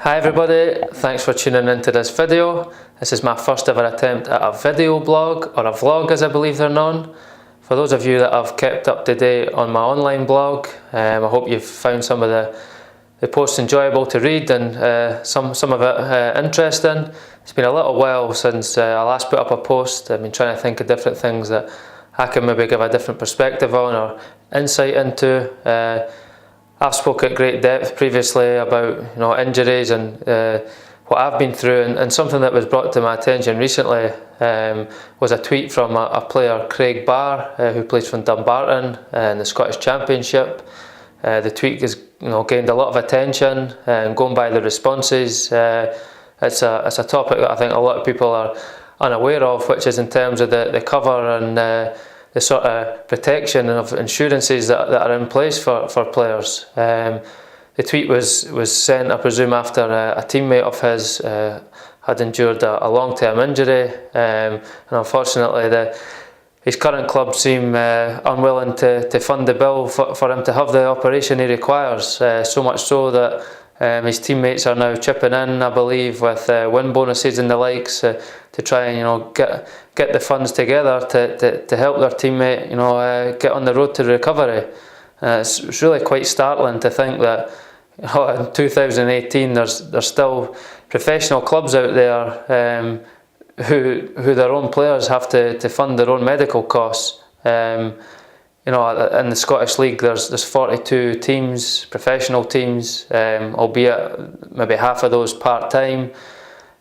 Hi everybody, thanks for tuning into this video. This is my first ever attempt at a video blog, or a vlog as I believe they're known. For those of you that have kept up to date on my online blog, I hope you've found some of the posts enjoyable to read and some of it interesting. It's been a little while since I last put up a post. I've been trying to think of different things that I can maybe give a different perspective on or insight into. I've spoke at great depth previously about injuries and what I've been through, and something that was brought to my attention recently was a tweet from a player, Craig Barr, who plays for Dumbarton in the Scottish Championship. The tweet has gained a lot of attention, and going by the responses, it's a topic that I think a lot of people are unaware of, which is in terms of the cover and the sort of protection of insurances that are in place for players. The tweet was sent, I presume, after a teammate of his had endured a long-term injury, and unfortunately his current club seem unwilling to fund the bill for him to have the operation he requires, so much so that his teammates are now chipping in, I believe, with win bonuses and the likes to try and get the funds together to help their teammate get on the road to recovery. It's really quite startling to think that in 2018 there's still professional clubs out there who their own players have to fund their own medical costs. In the Scottish League there's 42 teams, professional teams, albeit maybe half of those part-time.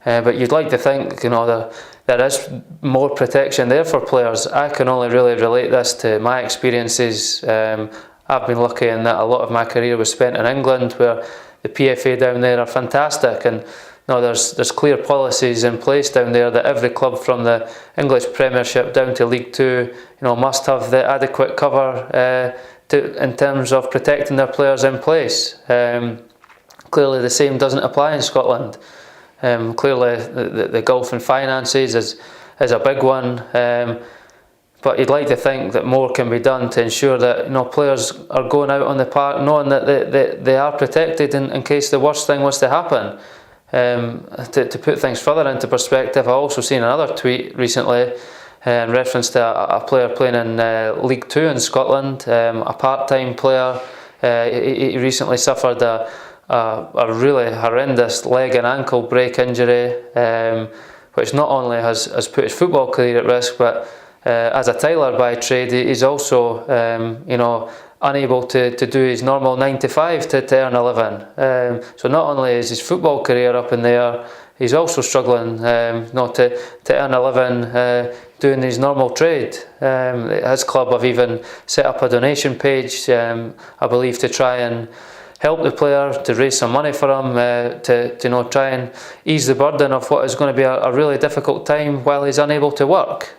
But you'd like to think there is more protection there for players. I can only really relate this to my experiences. I've been lucky in that a lot of my career was spent in England, where the PFA down there are fantastic, and there's clear policies in place down there that every club from the English Premiership down to League Two must have the adequate cover in terms of protecting their players in place. Clearly the same doesn't apply in Scotland. Clearly the gulf in finances is a big one, but you'd like to think that more can be done to ensure that players are going out on the park knowing that they are protected in case the worst thing was to happen. To put things further into perspective, I also seen another tweet recently in reference to a player playing in League Two in Scotland, a part-time player. He recently suffered a really horrendous leg and ankle break injury, which not only has put his football career at risk, but as a tiler by trade, he's also unable to do his normal 9 to 5 to earn a living. So not only is his football career up in the air, he's also struggling to earn a living doing his normal trade. His club have even set up a donation page, I believe, to try and help the player, to raise some money for him, to try and ease the burden of what is going to be a really difficult time while he's unable to work.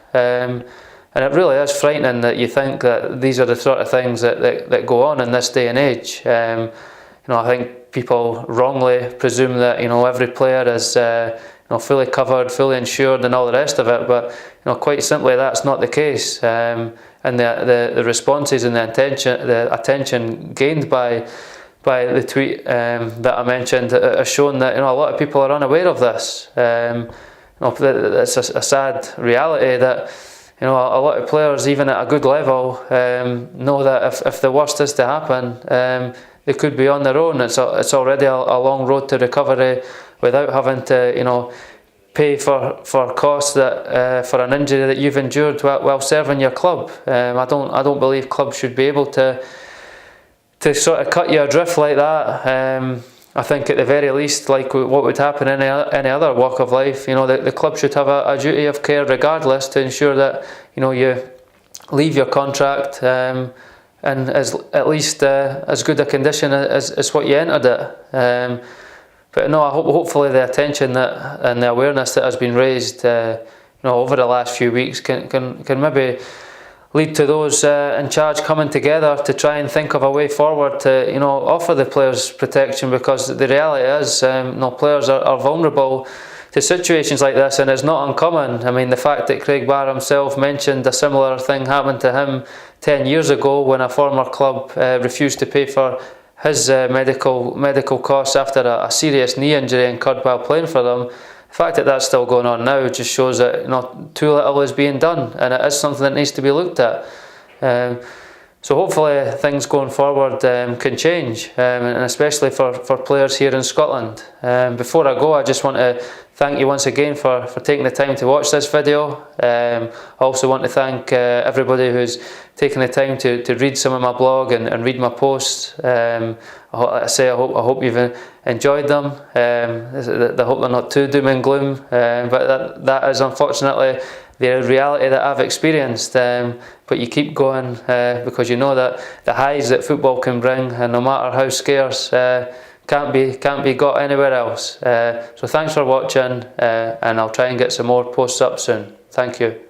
And it really is frightening that you think that these are the sort of things that go on in this day and age. I think people wrongly presume that every player is fully covered, fully insured, and all the rest of it. But quite simply, that's not the case. And the responses and the attention gained by the tweet that I mentioned has shown that a lot of people are unaware of this. It's a sad reality that a lot of players, even at a good level, know that if the worst is to happen, they could be on their own. It's already a long road to recovery without having to pay for costs that for an injury that you've endured while serving your club. I don't believe clubs should be able to sort of cut you adrift like that. I think at the very least, like what would happen in any other walk of life, the club should have a duty of care regardless to ensure that you leave your contract in at least as good a condition as what you entered it. But no, hopefully the attention and the awareness that has been raised over the last few weeks can maybe lead to those in charge coming together to try and think of a way forward to offer the players protection, because the reality is players are vulnerable to situations like this, and it's not uncommon. I mean, the fact that Craig Barr himself mentioned a similar thing happened to him 10 years ago when a former club refused to pay for his medical costs after a serious knee injury incurred while playing for them. The fact that that's still going on now just shows that too little is being done, and it is something that needs to be looked at. So hopefully things going forward can change, and especially for players here in Scotland. Before I go, I just want to thank you once again for taking the time to watch this video. I also want to thank everybody who's taken the time to read some of my blog and read my posts. I hope you've enjoyed them. I hope they're not too doom and gloom, but that is unfortunately the reality that I've experienced. But you keep going because you know that the highs that football can bring, and no matter how scarce, can't be got anywhere else. So thanks for watching, and I'll try and get some more posts up soon. Thank you.